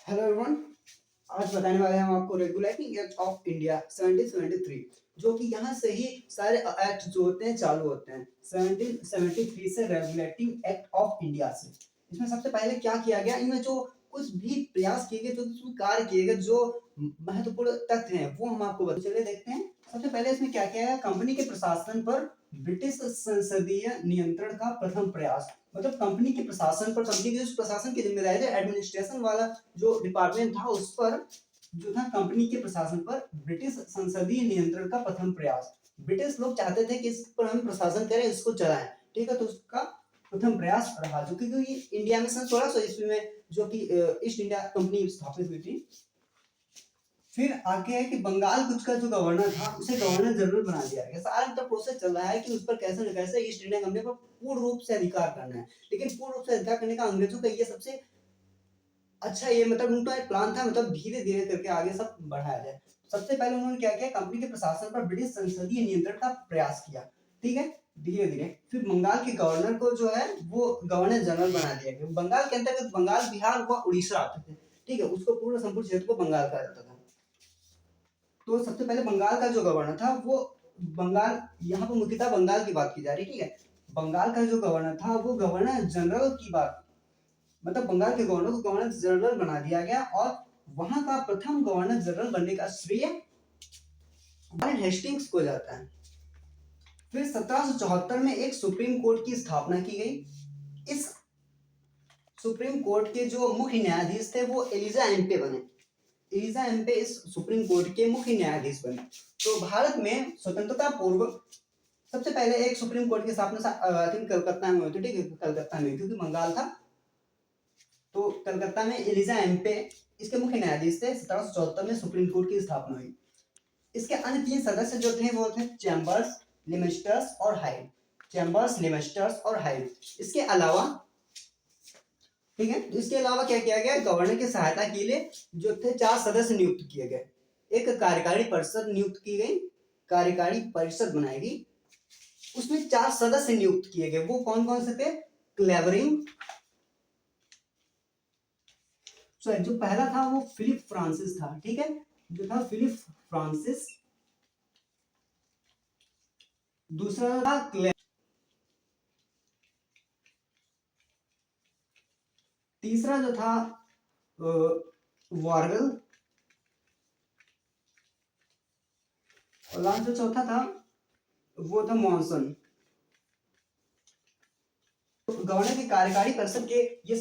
Hello everyone. आज बताने वाले हैं हम आपको रेगुलेटिंग एक्ट ऑफ इंडिया 1773, जो कि यहाँ से ही सारे एक्ट जो होते हैं चालू होते हैं 1773 से। रेगुलेटिंग एक्ट ऑफ इंडिया से इसमें सबसे पहले क्या किया गया, इनमें जो कुछ भी प्रयास किए गए, जो कार्य किए गए, जो महत्वपूर्ण तथ्य हैं वो हम आपको चलिए देखते हैं। सबसे पहले इसमें क्या किया गया, कंपनी के प्रशासन पर ब्रिटिश संसदीय नियंत्रण का प्रथम प्रयास। मतलब कंपनी के प्रशासन पर, कंपनी के प्रशासन की जिम्मेदारी है, एडमिनिस्ट्रेशन वाला जो डिपार्टमेंट था उस पर जो था, कंपनी के प्रशासन पर ब्रिटिश संसदीय नियंत्रण का प्रथम प्रयास। ब्रिटिश लोग चाहते थे कि इस पर हम प्रशासन करें, इसको चलाएं, ठीक है। तो उसका प्रथम प्रयास रहा, जो कि इंडिया में सन 1600 ईस्वी में जो कि ईस्ट इंडिया कंपनी स्थापित हुई थी। फिर आगे है कि बंगाल कुछ का जो गवर्नर था उसे गवर्नर जनरल बना दिया गया। सारा तो प्रोसेस चल रहा है कि उस पर कैसे न कैसे ईस्ट इंडिया कंपनी पर पूर्ण रूप से अधिकार करना है। लेकिन पूर्ण रूप से अधिकार करने का अंग्रेजों का ये सबसे अच्छा, ये मतलब उनका एक प्लान था, मतलब धीरे धीरे करके आगे सब बढ़ाया जाए। सबसे पहले उन्होंने क्या किया, कंपनी के प्रशासन पर ब्रिटिश संसदीय नियंत्रण का प्रयास किया, ठीक है, धीरे धीरे। फिर बंगाल के गवर्नर को जो है वो गवर्नर जनरल बना दिया गया। बंगाल के अंतर्गत बंगाल, बिहार व उड़ीसा आते थे, ठीक है, उसको पूर्ण संपूर्ण क्षेत्र को बंगाल कहा जाता था। तो सबसे पहले बंगाल का जो गवर्नर था वो बंगाल, यहाँ पर मुख्यतः बंगाल की बात की जा रही है, ठीक है। बंगाल का जो गवर्नर था वो गवर्नर जनरल की बात, मतलब बंगाल के गवर्नर को गवर्नर जनरल बना दिया गया। और वहां का प्रथम गवर्नर जनरल बनने का श्रेय वॉरेन हेस्टिंग्स को जाता है। फिर 1774 में एक सुप्रीम कोर्ट की स्थापना की गई। इस सुप्रीम कोर्ट के जो मुख्य न्यायाधीश थे वो एलिजा एम्पे बने। एलिजा एम्पे इस सुप्रीम कोर्ट के मुख्य न्यायाधीश बने। तो भारत में स्वतंत्रता पूर्व सबसे पहले एक सुप्रीम कोर्ट की स्थापना कलकत्ता में हुई थी, ठीक है, कलकत्ता में, क्योंकि बंगाल था तो कलकत्ता में एलिजा एम्पे इसके मुख्य न्यायाधीश थे। 1774 में सुप्रीम कोर्ट की स्थापना हुई। इसके अन्य तीन सदस्य जो थे वो थे चैम्बर्स, लिमिस्टर्स और हाइड। चैम्बर्स, लिमिस्टर्स और हाइड। इसके अलावा, ठीक है, तो इसके अलावा क्या किया गया, गवर्नर की सहायता के लिए जो थे 4 सदस्य नियुक्त किए गए। एक कार्यकारी परिषद नियुक्त की गई, कार्यकारी परिषद बनाई गई, उसमें 4 सदस्य नियुक्त किए गए। वो कौन कौन से थे, क्लेवरिंग, जो पहला था वो फिलिप फ्रांसिस था, ठीक है, जो था फिलिप फ्रांसिस। दूसरा था तीसरा जो था वार्गल, और लास्ट जो चौथा था वो था मॉनसन। गवर्नर की कार्यकारी परिषद के ये